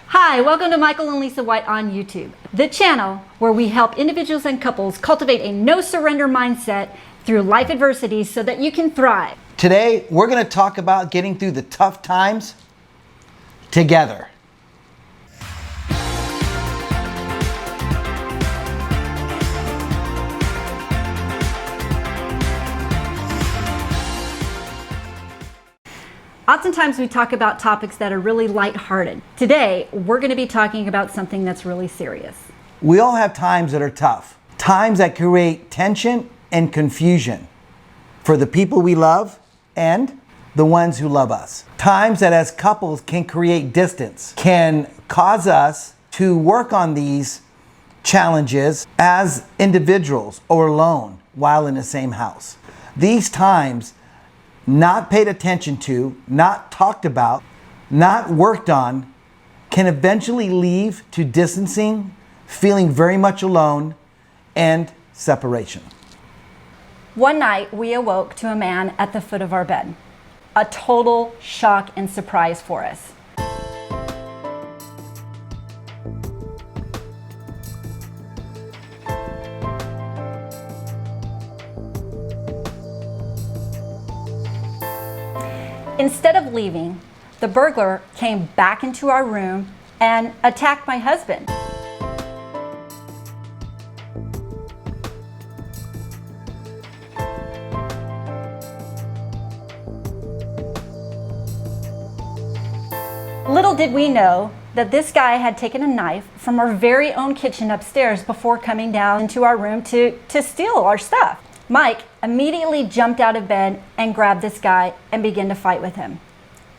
Hi, welcome to Michael and Lisa White on YouTube, the channel where we help individuals and couples cultivate a no-surrender mindset through life adversities so that you can thrive. Today, we're going to talk about getting through the tough times together. Oftentimes we talk about topics that are really lighthearted. Today, we're going to be talking about something that's really serious. We all have times that are tough, times that create tension and confusion for the people we love and the ones who love us. Times that as couples can create distance, can cause us to work on these challenges as individuals or alone while in the same house. These times not paid attention to, not talked about, not worked on, can eventually lead to distancing, feeling very much alone, and separation. One night, we awoke to a man at the foot of our bed. A total shock and surprise for us. Instead of leaving, the burglar came back into our room and attacked my husband. Little did we know that this guy had taken a knife from our very own kitchen upstairs before coming down into our room to steal our stuff. Mike immediately jumped out of bed and grabbed this guy and began to fight with him.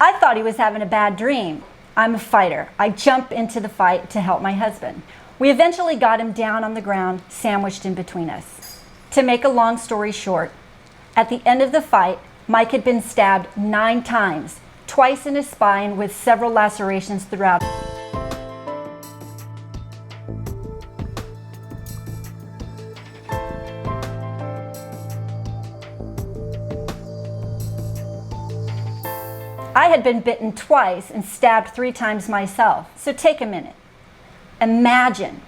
I thought he was having a bad dream. I'm a fighter. I jump into the fight to help my husband. We eventually got him down on the ground, sandwiched in between us. To make a long story short, at the end of the fight, Mike had been stabbed 9 times, twice in his spine with several lacerations throughout. I had been bitten twice and stabbed 3 times myself. So take a minute. Imagine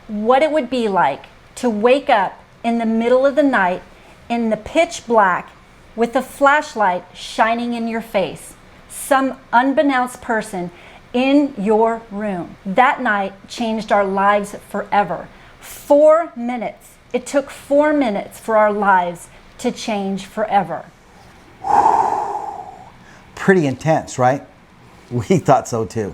what it would be like to wake up in the middle of the night in the pitch black with a flashlight shining in your face. Some unbeknownst person in your room. That night changed our lives forever. 4 minutes. It took 4 minutes for our lives to change forever. Pretty intense, right? We thought so too.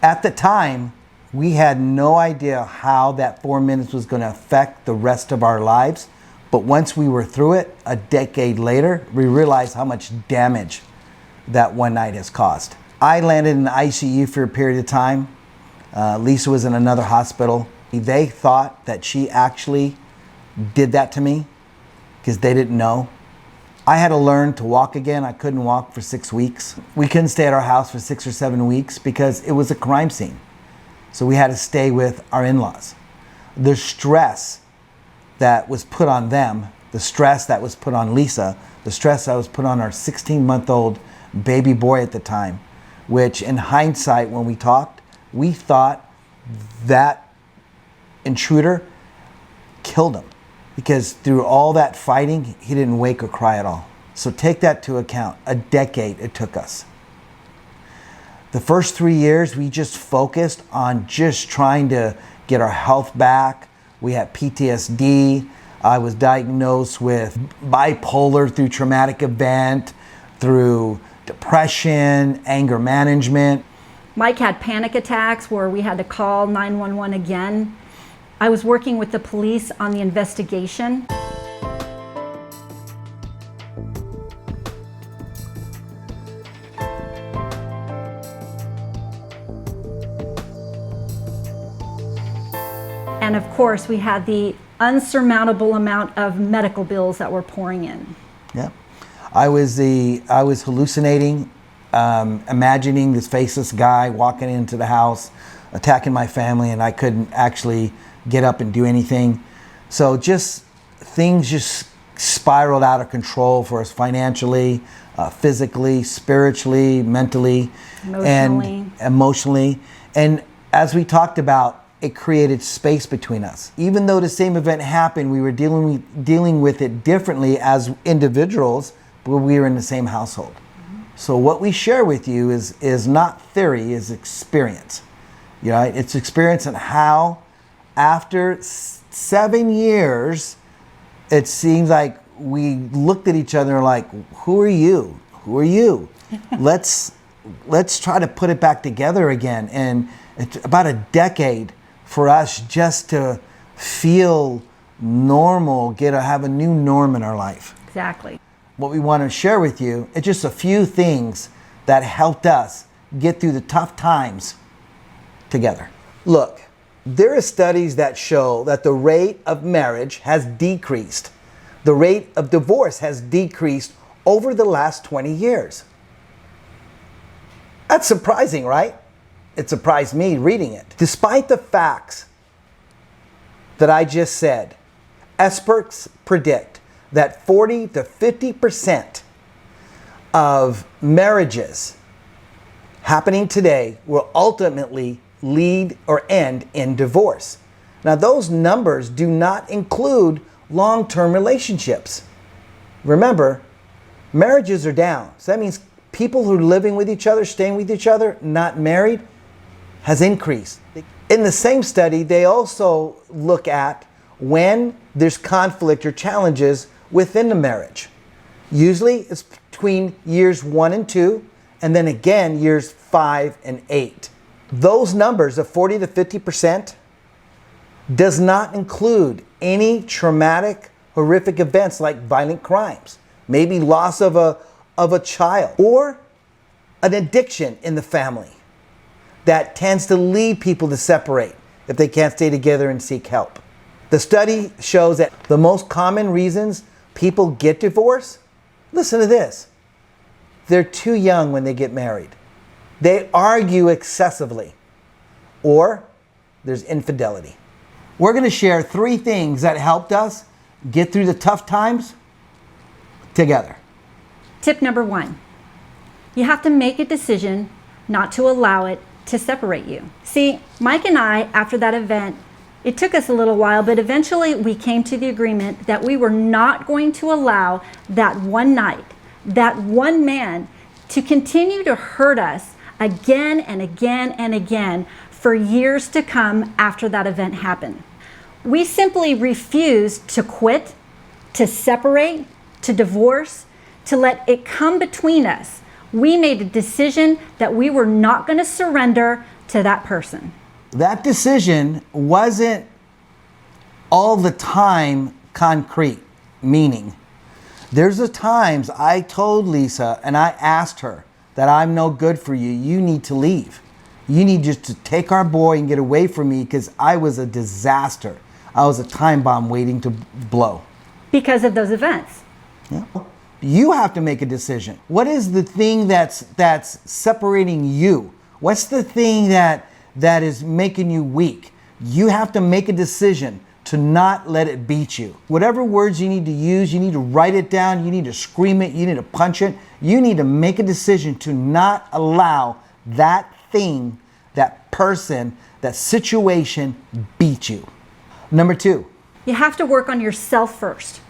At the time, we had no idea how that 4 minutes was going to affect the rest of our lives. But once we were through it, a decade later, we realized how much damage that one night has caused. I landed in the ICU for a period of time. Lisa was in another hospital. They thought that she actually did that to me because they didn't know. I had to learn to walk again. I couldn't walk for 6 weeks. We couldn't stay at our house for 6 or 7 weeks because it was a crime scene. So we had to stay with our in-laws. The stress that was put on them, the stress that was put on Lisa, the stress that was put on our 16-month-old baby boy at the time, which in hindsight, when we talked, we thought that intruder killed him. Because through all that fighting, he didn't wake or cry at all. So take that to account. A decade it took us. The first 3 years, we just focused on just trying to get our health back. We had PTSD. I was diagnosed with bipolar through traumatic event, through depression, anger management. Mike had panic attacks where we had to call 911 again. I was working with the police on the investigation. And of course, we had the unsurmountable amount of medical bills that were pouring in. Yeah, I was hallucinating, imagining this faceless guy walking into the house, attacking my family, and I couldn't actually get up and do anything. So things just spiraled out of control for us financially, physically, spiritually, mentally, and emotionally. And as we talked about, it created space between us. Even though the same event happened, we were dealing with it differently as individuals, but we were in the same household. So what we share with you is not theory, is experience. It's experience and how after 7 years, it seems like we looked at each other like, who are you? Who are you? Let's try to put it back together again. And it's about a decade for us just to feel normal, have a new norm in our life. Exactly. What we want to share with you is just a few things that helped us get through the tough times together. Look, there are studies that show that the rate of marriage has decreased. The rate of divorce has decreased over the last 20 years. That's surprising, right? It surprised me reading it. Despite the facts that I just said, experts predict that 40 to 50% of marriages happening today will ultimately lead or end in divorce. Now, those numbers do not include long-term relationships. Remember, marriages are down. So that means people who are living with each other, staying with each other, not married, has increased. In the same study, they also look at when there's conflict or challenges within the marriage. Usually it's between years 1 and 2, and then again years 5 and 8. Those numbers of 40 to 50% does not include any traumatic, horrific events like violent crimes, maybe loss of a child, or an addiction in the family that tends to lead people to separate if they can't stay together and seek help. The study shows that the most common reasons people get divorced, listen to this, they're too young when they get married. They argue excessively, or there's infidelity. We're going to share 3 things that helped us get through the tough times together. Tip number 1, you have to make a decision not to allow it to separate you. See, Mike and I, after that event, it took us a little while, but eventually we came to the agreement that we were not going to allow that one night, that one man, to continue to hurt us again and again and again for years to come after that event happened. We simply refused to quit, to separate, to divorce, to let it come between us. We made a decision that we were not going to surrender to that person. That decision wasn't all the time concrete, meaning there's the times I told Lisa and I asked her that I'm no good for you. You need to leave. You need just to take our boy and get away from me because I was a disaster. I was a time bomb waiting to blow. Because of those events. Yeah. You have to make a decision. What is the thing that's separating you? What's the thing that is making you weak? You have to make a decision to not let it beat you. Whatever words you need to use, you need to write it down, you need to scream it, you need to punch it. You need to make a decision to not allow that thing, that person, that situation beat you. Number 2. You have to work on yourself first.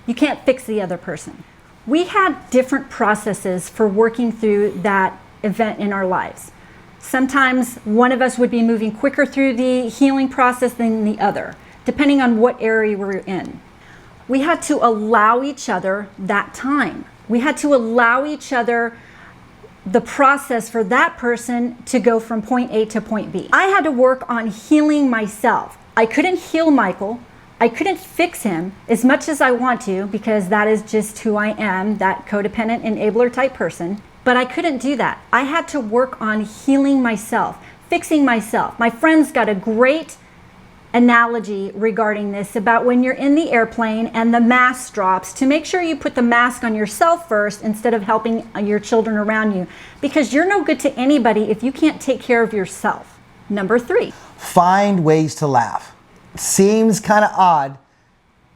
You can't fix the other person. We had different processes for working through that event in our lives. Sometimes one of us would be moving quicker through the healing process than the other, depending on what area we're in. We had to allow each other that time. We had to allow each other the process for that person to go from point A to point B. I had to work on healing myself. I couldn't heal Michael. I couldn't fix him as much as I want to because that is just who I am, that codependent enabler type person. But I couldn't do that. I had to work on healing myself, fixing myself. My friends got a great analogy regarding this about when you're in the airplane and the mask drops, to make sure you put the mask on yourself first instead of helping your children around you, because you're no good to anybody if you can't take care of yourself. Number 3. Find ways to laugh. Seems kind of odd,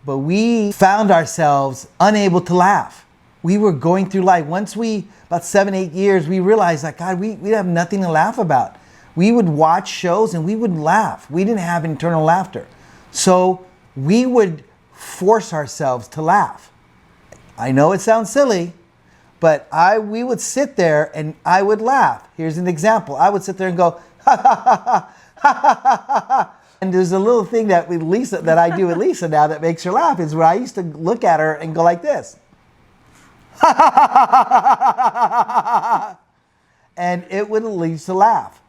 but we found ourselves unable to laugh. We were going through life. Once about 7-8 years, we realized that, God, we have nothing to laugh about. We would watch shows and we wouldn't laugh. We didn't have internal laughter. So we would force ourselves to laugh. I know it sounds silly, but we would sit there and I would laugh. Here's an example. I would sit there and go, ha ha ha ha ha ha ha ha. And there's a little thing that I do with Lisa now that makes her laugh, is where I used to look at her and go like this. And it would lead to laugh.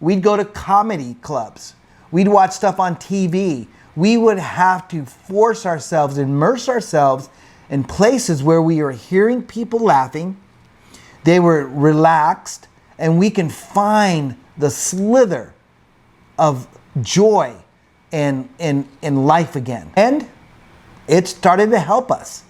We'd go to comedy clubs. We'd watch stuff on TV. We would have to force ourselves, immerse ourselves in places where we are hearing people laughing. They were relaxed, and we can find the slither of joy in life again. And it started to help us.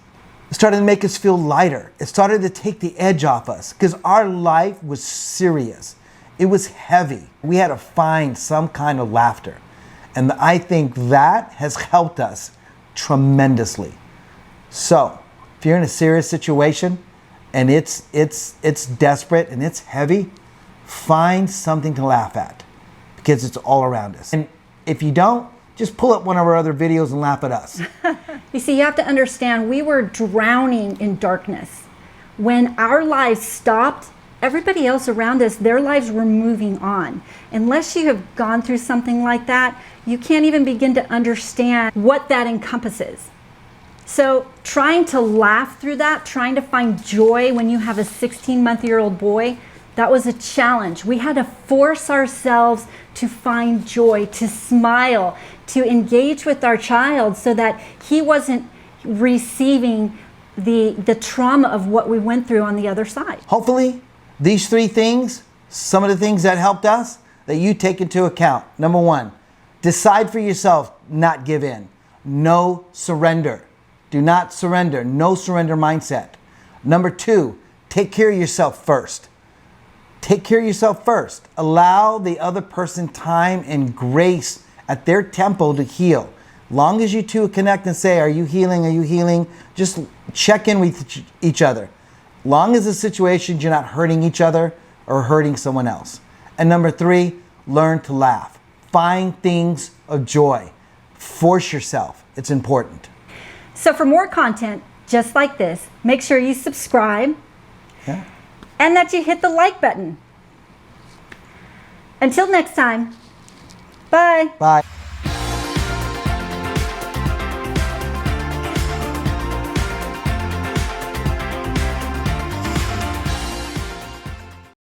It started to make us feel lighter. It started to take the edge off us, because our life was serious. It was heavy. We had to find some kind of laughter. And I think that has helped us tremendously. So if you're in a serious situation and it's desperate and it's heavy, find something to laugh at, because it's all around us. And if you don't, just pull up one of our other videos and laugh at us. You see, you have to understand, we were drowning in darkness. When our lives stopped, everybody else around us, their lives were moving on. Unless you have gone through something like that, you can't even begin to understand what that encompasses. So trying to laugh through that, trying to find joy when you have a 16-month-old boy, that was a challenge. We had to force ourselves to find joy, to smile, to engage with our child so that he wasn't receiving the trauma of what we went through on the other side. Hopefully, these 3 things, some of the things that helped us, that you take into account. Number 1, decide for yourself, not give in. No surrender. Do not surrender. No surrender mindset. Number 2, take care of yourself first. Take care of yourself first. Allow the other person time and grace at their tempo to heal. Long as you two connect and say, are you healing? Are you healing? Just check in with each other. Long as the situation, you're not hurting each other or hurting someone else. And number 3, learn to laugh. Find things of joy. Force yourself. It's important. So for more content just like this, make sure you subscribe. Yeah. And that you hit the like button. Until next time, bye. Bye.